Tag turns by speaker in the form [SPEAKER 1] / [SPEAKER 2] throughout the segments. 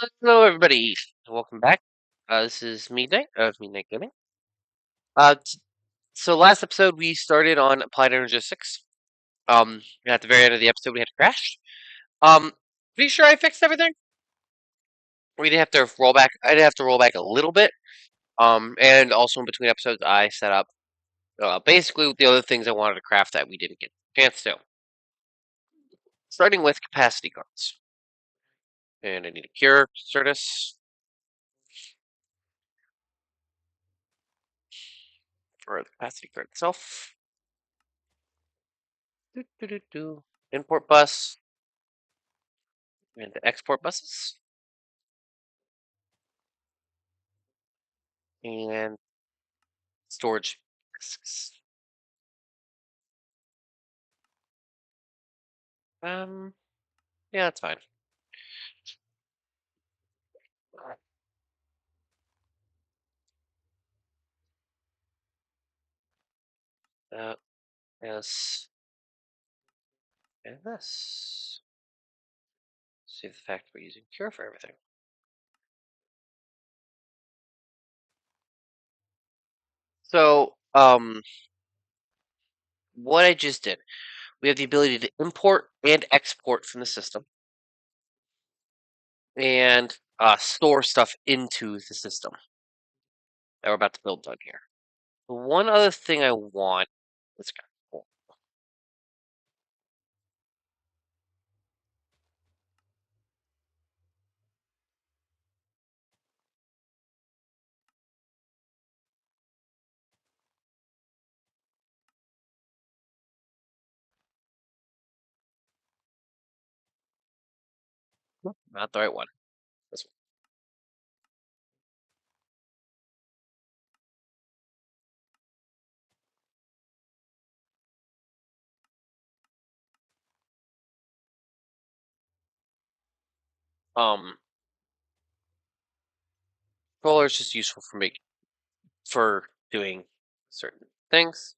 [SPEAKER 1] Hello, everybody. Welcome back. This is Midnight of Midnight Gaming. So last episode we started on applied energistics. At the very end of the episode we had to crash. Um, pretty sure I fixed everything. We did have to roll back. I did have to roll back a little bit. And also in between episodes I set up basically the other things I wanted to craft that we didn't get a chance to. Starting with capacity cards. And I need a cure, Certus, for the capacity card itself. Import bus and export buses and storage disks. Yeah, that's fine. That is, and this. Save the fact we're using cure for everything. So, what I just did, we have the ability to import and export from the system, and store stuff into the system that we're about to build on here. The one other thing I want, let's go. Cool. Not the right one. This one. Controller is just useful for doing certain things.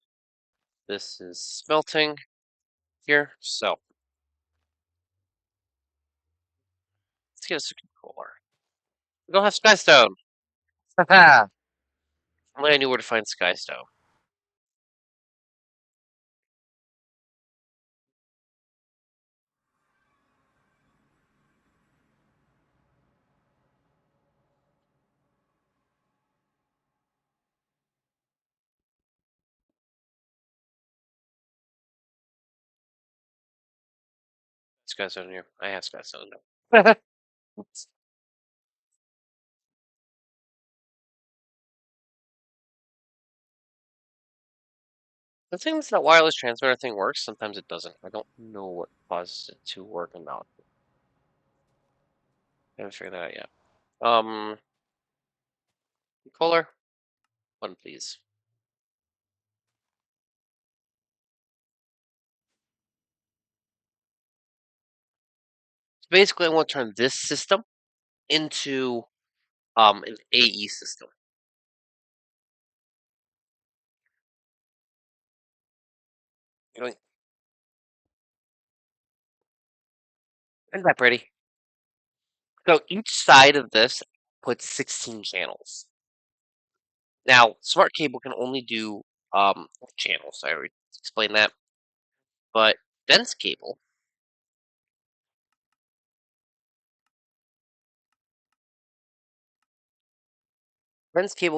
[SPEAKER 1] This is smelting here, so let's get a controller. We don't have Skystone. Haha. Only I knew where to find Skystone. Skystone here. I have Skystone now. The thing is that wireless transmitter thing works. Sometimes it doesn't. I don't know what causes it to work or not. I haven't figured that out yet. Controller, one please. So basically, I want to turn this system into an AE system. Isn't that pretty? So each side of this puts 16 channels. Now, smart cable can only do channels. I already explained that. But dense cable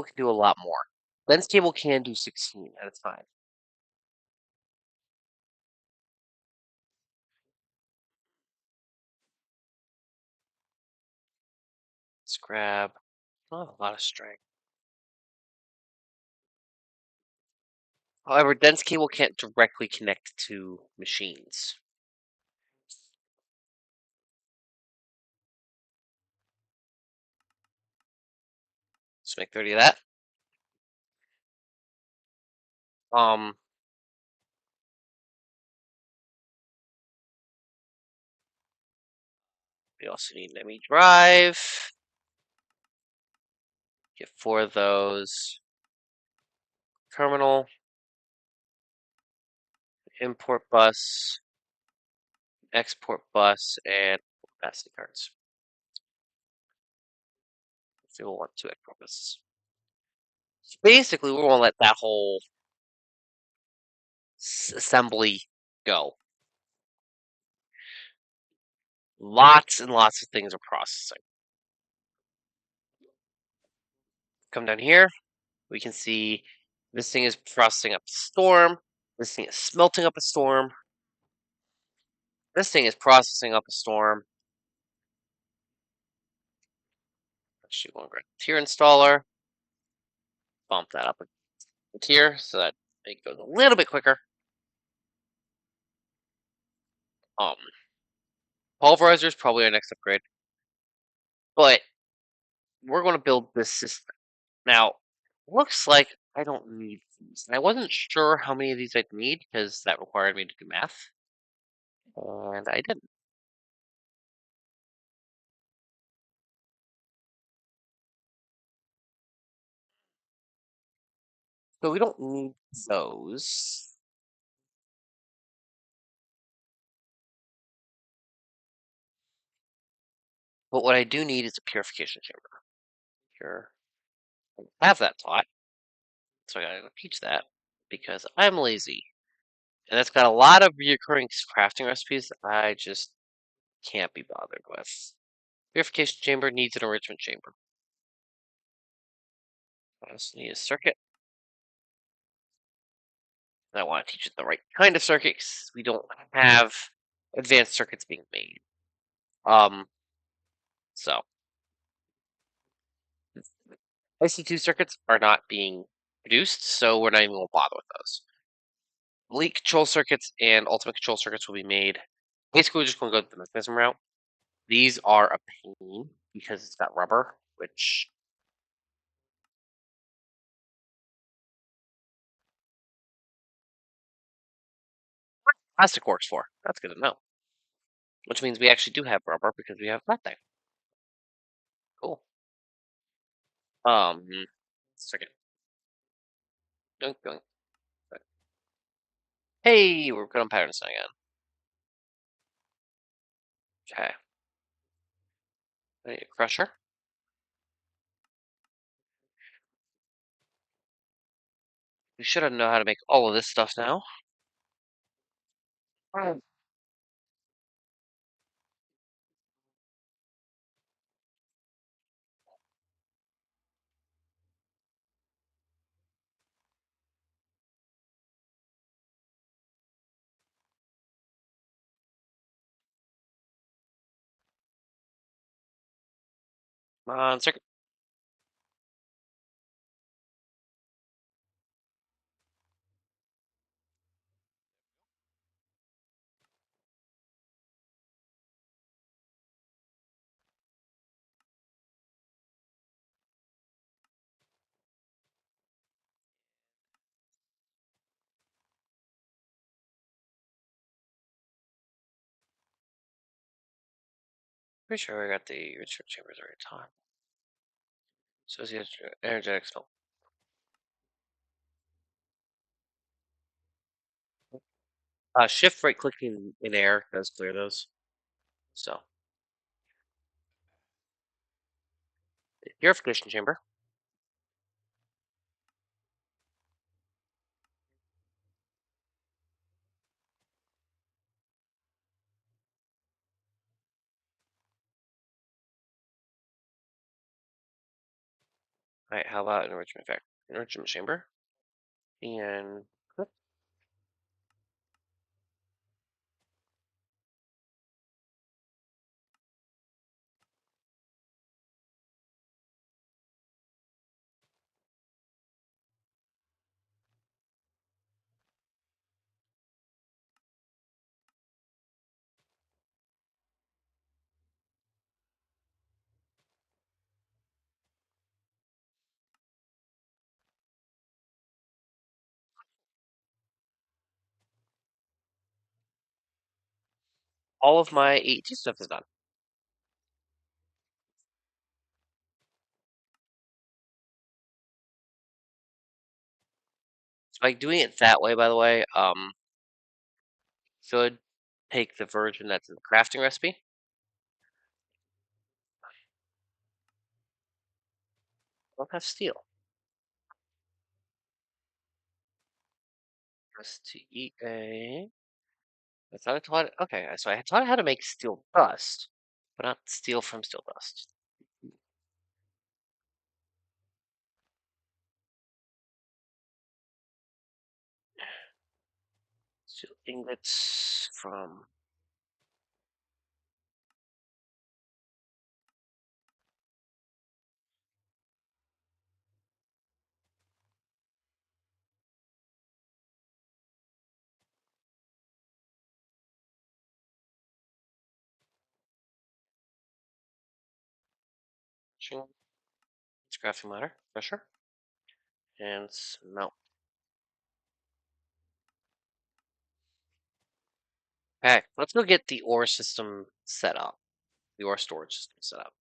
[SPEAKER 1] can do a lot more. Dense cable can do 16 at a time. Let's grab. I don't have a lot of strength. However, dense cable can't directly connect to machines. Let's make 30 of that. Um, we also need an ME drive. Get 4 of those. Terminal. Import bus. Export bus and capacity cards. So we'll want 2 ectopus. So basically, we want to let that whole assembly go. Lots and lots of things are processing. Come down here, we can see this thing is processing up a storm. This thing is smelting up a storm. This thing is processing up a storm. Actually, we'll grab the tier installer. Bump that up a tier so that it goes a little bit quicker. Pulverizer is probably our next upgrade, but we're going to build this system. Now, looks like I don't need these. And I wasn't sure how many of these I'd need because that required me to do math, and I didn't. So we don't need those. But what I do need is a purification chamber. Sure. I have that taught, so I gotta go teach that because I'm lazy. And it's got a lot of recurring crafting recipes that I just can't be bothered with. Purification chamber needs an enrichment chamber. I also need a circuit. And I want to teach it the right kind of circuit because we don't have advanced circuits being made. So IC2 circuits are not being produced, so we're not even going to bother with those. Leak control circuits and ultimate control circuits will be made. Basically, we're just going to go the mechanism route. These are a pain because it's got rubber, which plastic works for. That's good to know. Which means we actually do have rubber because we have that thing. Cool. Second. Dunk, dunk. Hey, we're good on patterns now again. Okay. I need a crusher. We should know how to make all of this stuff now. Circuit. Pretty sure I got the enrichment chambers right time. So is the energetic spell. Shift right clicking in air does clear those. So purification chamber. Alright, how about enrichment chamber? And all of my 82 stuff is done. So by doing it that way, by the way, should take the version that's in the crafting recipe. don't have steel. STEA. I thought I taught. Okay, so I taught how to make steel dust, but not steel from steel dust. Steel ingots from. Scrapping matter, pressure, and smelt. Okay, let's go get the ore system set up. The ore storage system set up.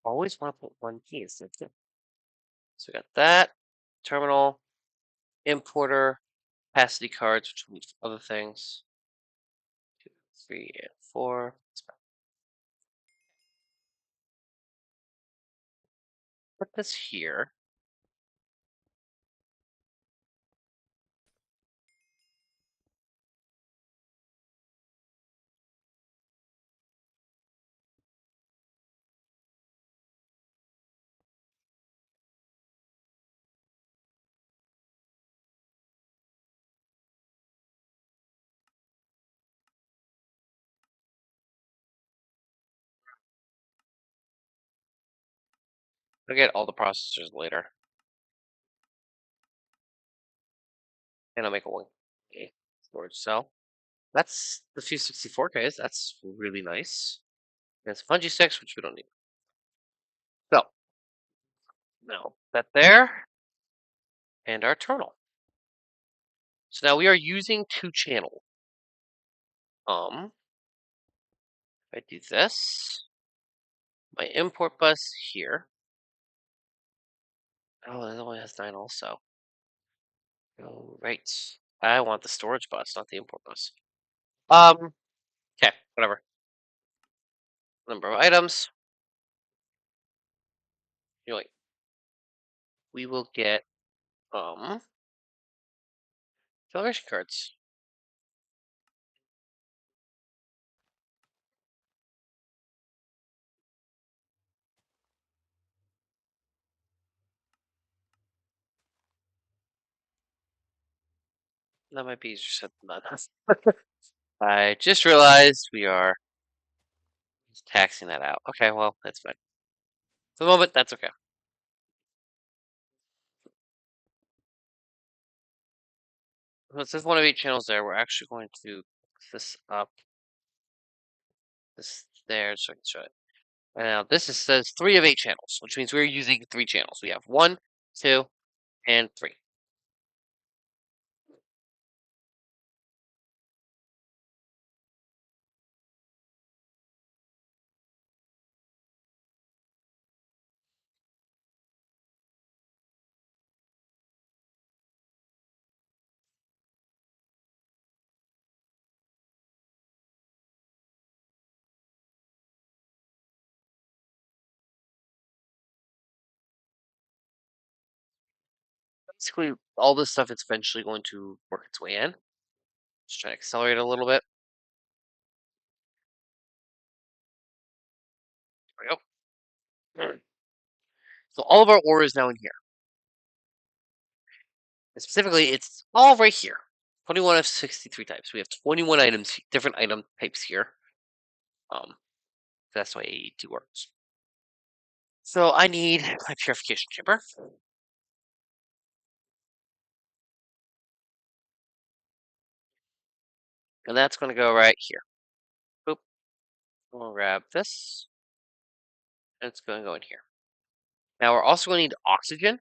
[SPEAKER 1] Always want to put one key instead of two. So we got that terminal, importer, capacity cards, which will need other things. 2, 3, and 4. Put this here. I'll get all the processors later, and I'll make a 1K storage cell. That's the few 64Ks. That's really nice. There's Fungi 6, which we don't need. So, now that there, and our terminal. So now we are using 2 channels. If I do this, my import bus here. Oh, it only has 9 also. Oh, right. I want the storage bus, not the import bus. Okay, whatever. Number of items. You know, like, we will get celebration cards. That might be easier said than done. I just realized we are taxing that out. Okay, well, that's fine. For the moment, that's okay. So it says one of 8 channels there. We're actually going to put this up, this there, so I can show it. And now this says 3 of 8 channels, which means we're using 3 channels. We have 1, 2, and 3. Basically, all this stuff is eventually going to work its way in. Just try to accelerate it a little bit. There we go. So all of our ore is now in here. And specifically, it's all right here. 21 of 63 types. We have 21 items, different item types here. That's why AE2 works. So I need my purification chamber. And that's going to go right here. Boop. We'll grab this. And it's going to go in here. Now we're also going to need oxygen,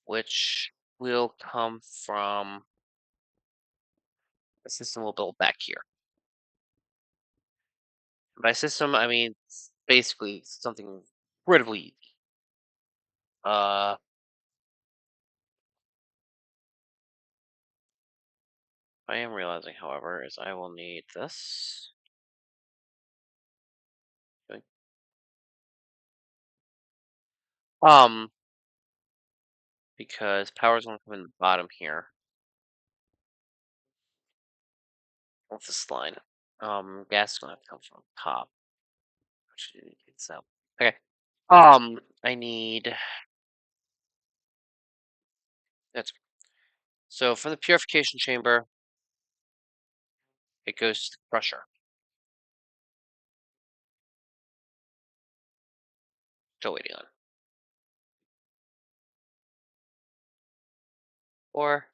[SPEAKER 1] which will come from the system we'll build back here. By system, I mean basically something incredibly easy. I am realizing, however, is I will need this. Um, because power's gonna come in the bottom here. What's this line? Gas is gonna have to come from top. Which it's out. Okay. I need that's so from the purification chamber, it goes to the crusher. Still waiting on. Or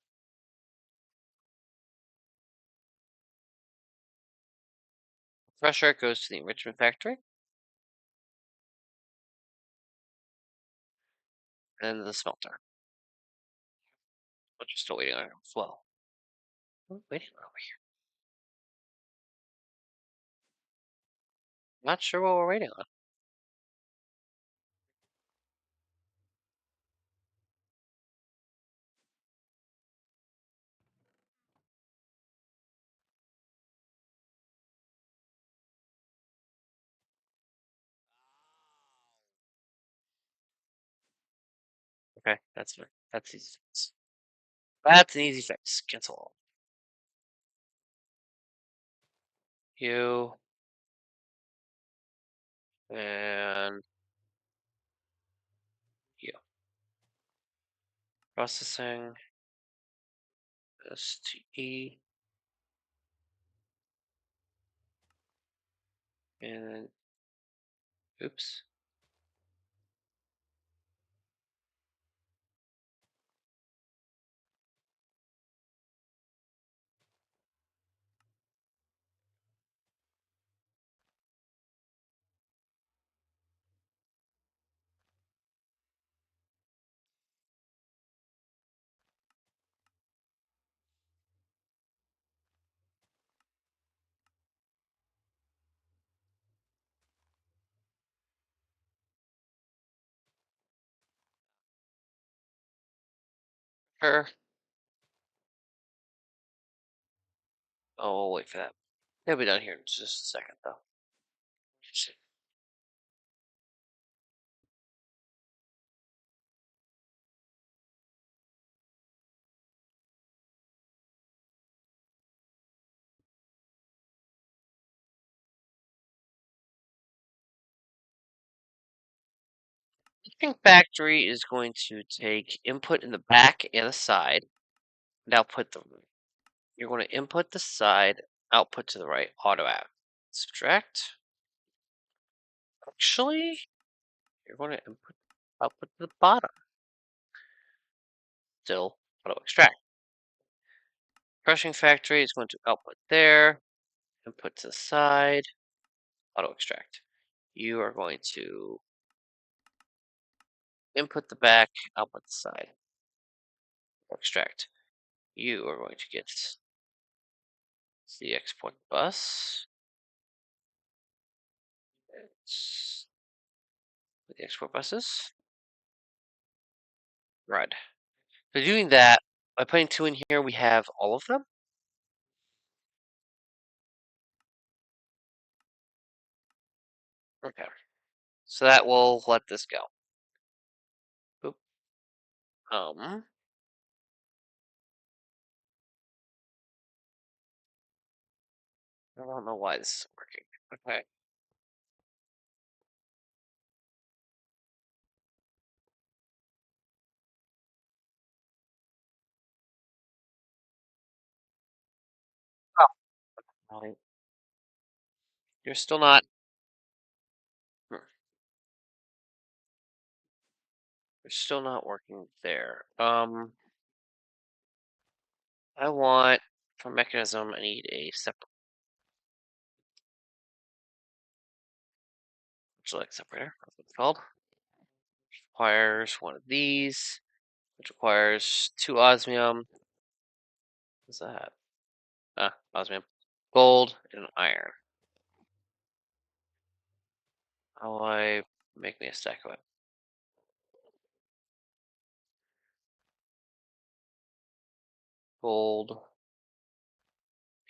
[SPEAKER 1] crusher goes to the enrichment factory, and then the smelter. Which is still waiting on flow. What are we waiting on over here? Not sure what we're waiting on. Okay, that's easy fix. That's an easy fix. Cancel all. You and you. Processing STE and oops. Sure. Oh, we'll wait for that. They'll be done here in just a second, though. Each factory is going to take input in the back and the side, and output the. You're going to input the side, output to the right, auto out. Subtract. Actually, you're going to input output to the bottom. Still auto extract. Crushing factory is going to output there, input to the side, auto extract. You are going to input the back, output the side, auto extract. You are going to get the export bus. It's with the export buses. Right. So doing that, by putting 2 in here, we have all of them. Okay. So that will let this go. Boop. I don't know why this is working. Okay. Oh, you're still not. hmm, You're still not working there. I want for mechanism. I need a separate. Select separator. That's what it's called. Requires one of these, which requires 2 osmium. What's that? Osmium. Gold and iron. How do I make me a stack of it? Gold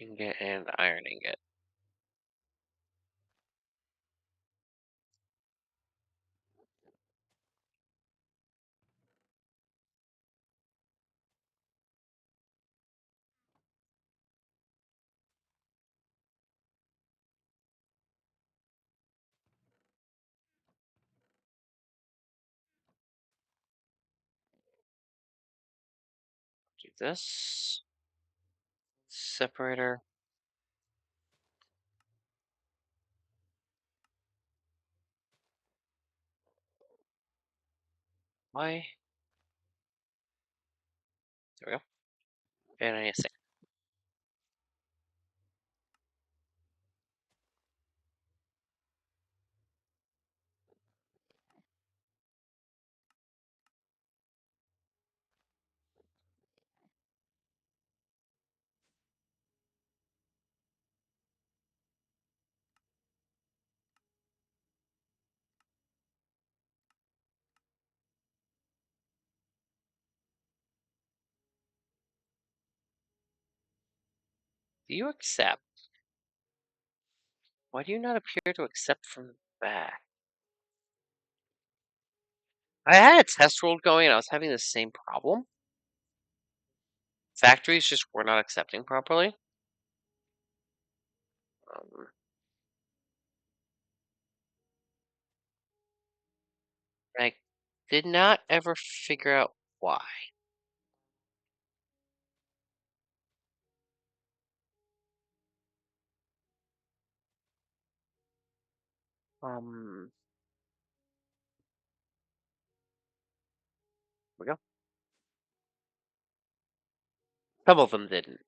[SPEAKER 1] ingot and iron ingot. this separator. Why? There we go. And I need a sink. Do you accept? Why do you not appear to accept from the back? I had a test world going and I was having the same problem. Factories just were not accepting properly. Um, I did not ever figure out why. Here we go. Some of them didn't.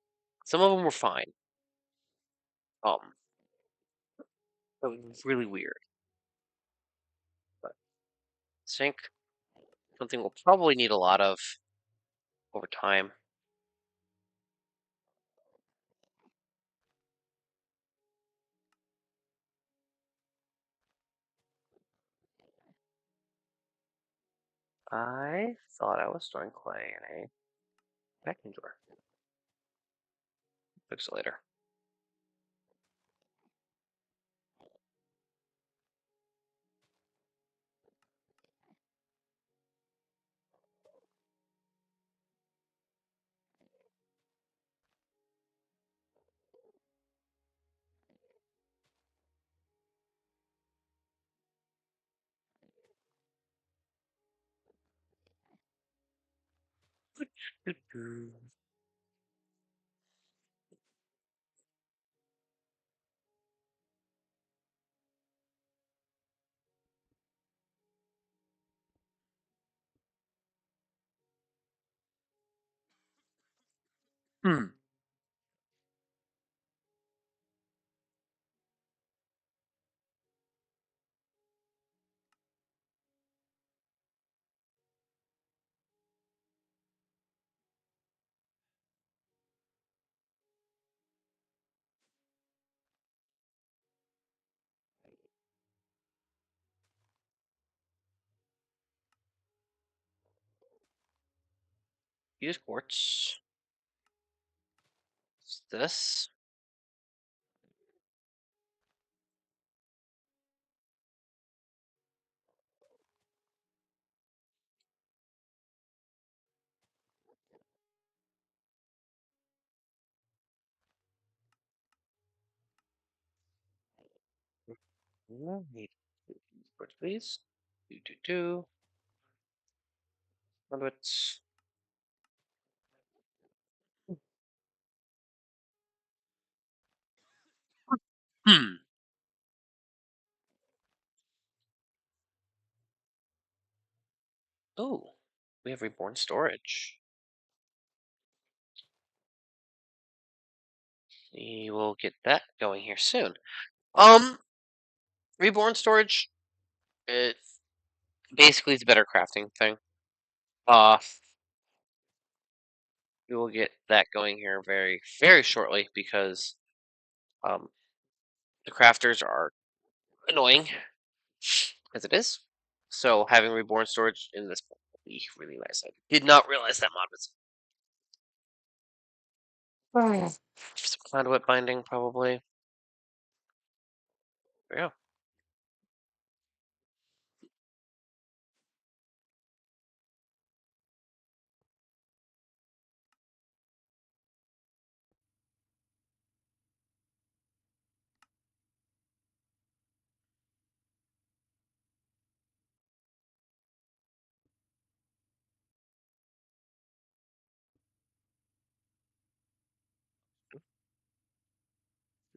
[SPEAKER 1] Some of them were fine. It was really weird. But sink, something we'll probably need a lot of over time. I thought I was storing clay in a vacuum drawer. Fix it later. Hmm. Use quartz. What's this? Need quartz, please. Do. Conduits. Hmm. Oh, we have reborn storage. We will get that going here soon. Um, reborn storage. It basically is a better crafting thing. Uh, we will get that going here very, very shortly because um the crafters are annoying as it is. So having reborn storage in this will be really nice. I did not realize that mod was some conduit binding probably. Yeah.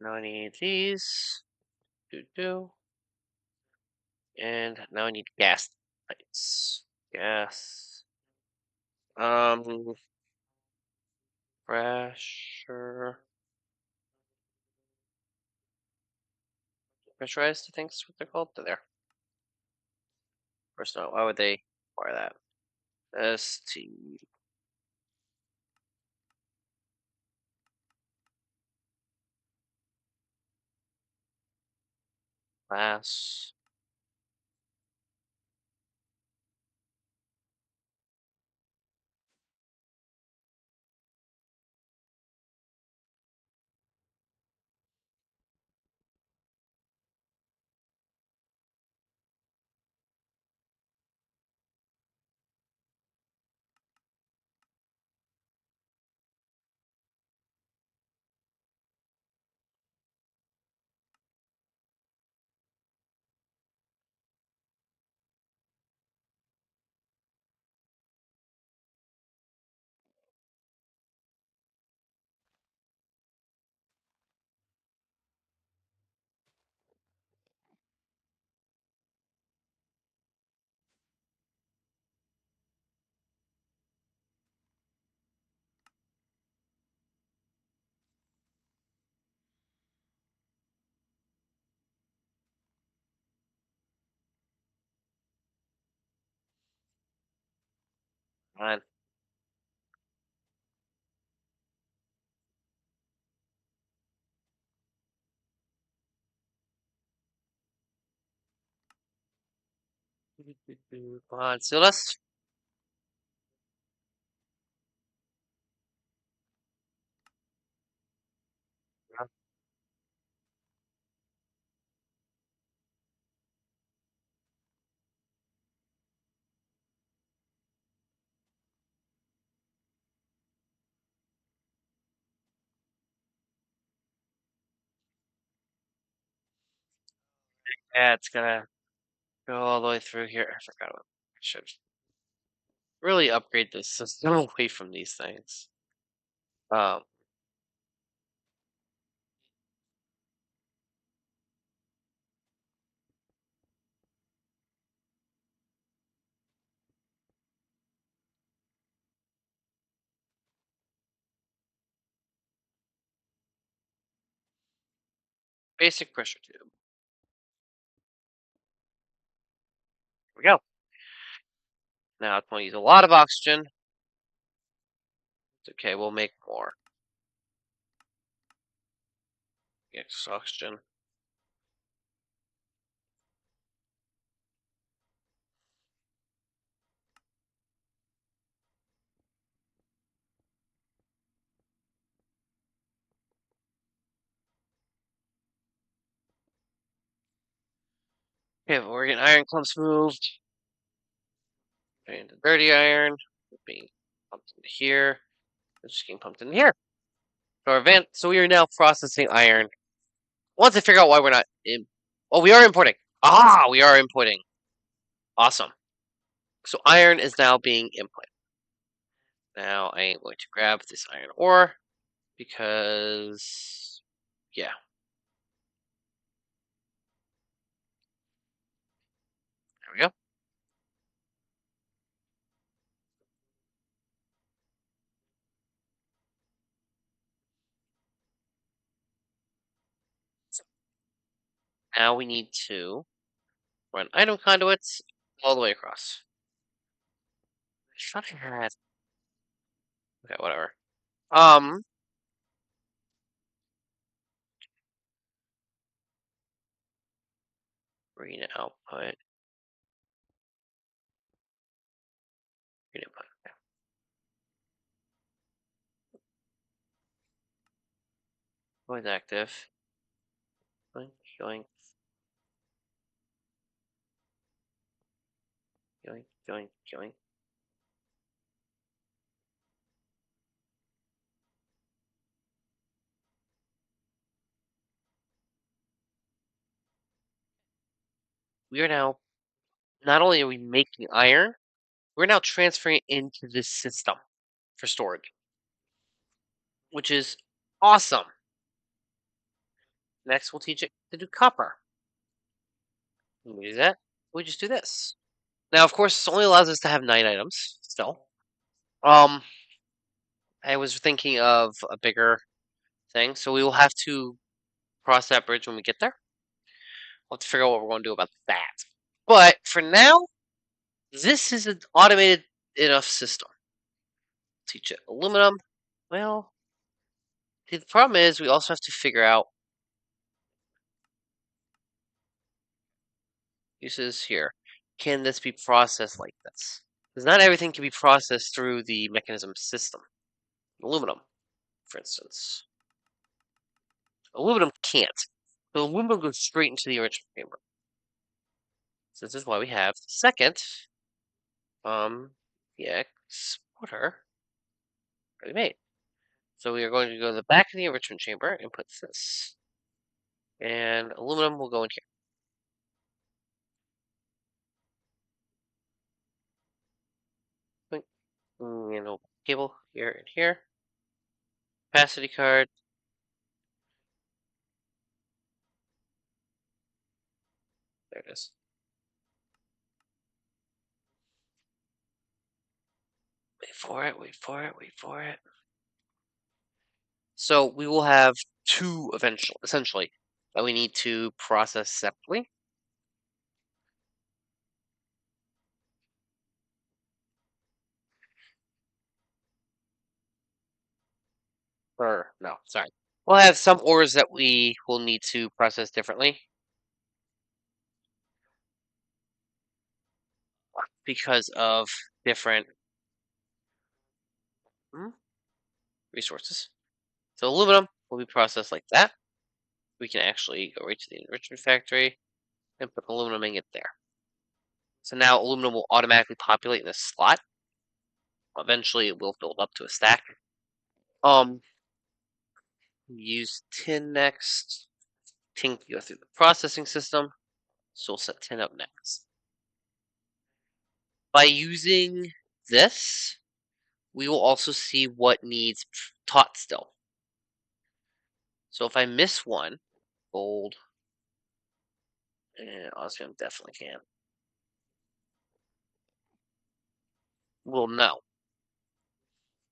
[SPEAKER 1] Now I need these. Do. And now I need gas lights. Gas. Pressure. Pressurized, I think is what they're called. They're there. Of course not. Why would they require that? ST class. Fine. Come on, so let's. Yeah, it's gonna go all the way through here. I forgot what. I should really upgrade this system away from these things. Um, basic pressure tube. Here we go. Now it's going to use a lot of oxygen. It's okay, we'll make more. Extra oxygen. Okay, but we're getting iron clumps moved. And the dirty iron being pumped into here. It's just getting pumped in here. So we are now processing iron. Once I figure out why we're not in. Oh, we are importing. Ah, we are importing. Awesome. So iron is now being input. Now I am going to grab this iron ore because, yeah, there we go. Now we need to run item conduits all the way across. I thought I had. Okay, whatever. Um, Green output. Green input. Okay. Always active. Going, going, going. We are now. Not only are we making iron, we're now transferring it into this system for storage, which is awesome. Next, we'll teach it to do copper. When we do that, we just do this. Now, of course, this only allows us to have 9 items still. I was thinking of a bigger thing, so we will have to cross that bridge when we get there. We'll have to figure out what we're going to do about that. But for now, this is an automated enough system. Teach it aluminum. Well, the problem is we also have to figure out uses here. Can this be processed like this? Because not everything can be processed through the mechanism system. Aluminum, for instance. Aluminum can't. So aluminum goes straight into the enrichment chamber. So this is why we have the second the exporter already made. So we are going to go to the back of the enrichment chamber and put this. And aluminum will go in here. And a cable here and here. Capacity card. There it is. Wait for it, wait for it, wait for it. So we will have 2 eventually, essentially, that we need to process separately. Or, no, sorry. We'll have some ores that we will need to process differently. Because of different resources. So aluminum will be processed like that. We can actually go right to the enrichment factory and put aluminum ingot there. So now aluminum will automatically populate in this slot. Eventually it will build up to a stack. Use tin next. Tin can go through the processing system. So we'll set tin up next. By using this, we will also see what needs taught still. So if I miss one, gold, and osmium definitely can. We'll know.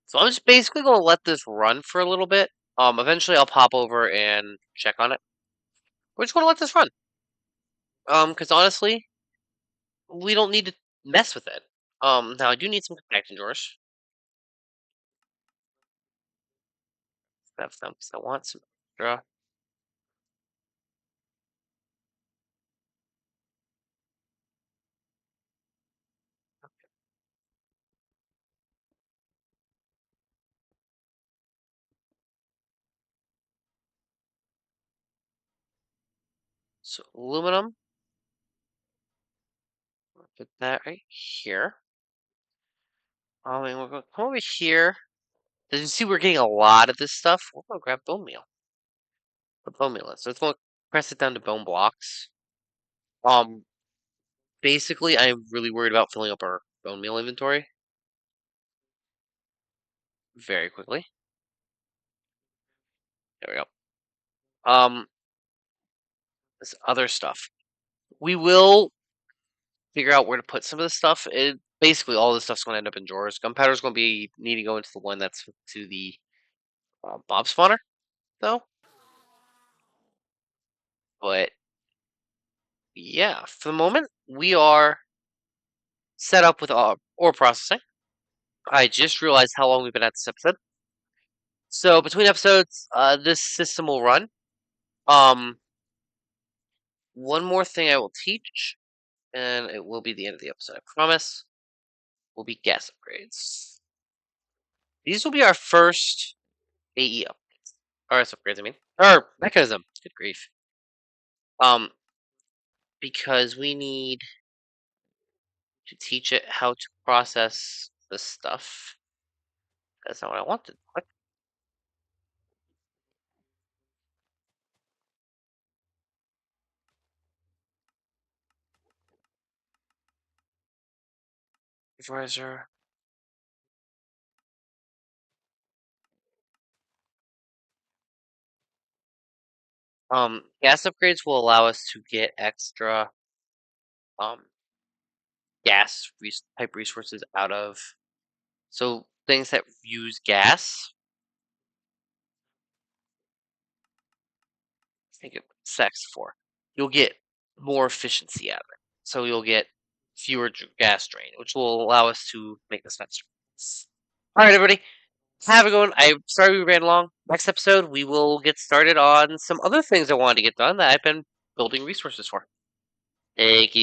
[SPEAKER 1] So I'm just basically going to let this run for a little bit. Eventually I'll pop over and check on it. We're just going to let this run. Because honestly, we don't need to mess with it. Now I do need some compaction drawers. Have some, because I want some extra. So aluminum. Put that right here. And we're going to come over here. As you see, we're getting a lot of this stuff. We're going to grab bone meal. The bone meal is. So it's going to press it down to bone blocks. Basically, I'm really worried about filling up our bone meal inventory very quickly. There we go. This other stuff. We will figure out where to put some of this stuff. Basically, all this stuff's going to end up in drawers. Gunpowder's going to be needing to go into the one that's to the mob spawner, though. But yeah, for the moment, we are set up with ore processing. I just realized how long we've been at this episode. So between episodes, this system will run. One more thing I will teach, and it will be the end of the episode, I promise, will be gas upgrades. These will be our first AE upgrades. RS upgrades, I mean. Or mechanism. Good grief. Because we need to teach it how to process this stuff. That's not what I wanted. What? Visualizer. Gas upgrades will allow us to get extra gas type resources out of. So things that use gas. Think of sex for. You'll get more efficiency out of it. So you'll get fewer gas drain, which will allow us to make this faster. All right, everybody. Have a good one. I'm sorry we ran long. Next episode, we will get started on some other things I wanted to get done that I've been building resources for. Thank you.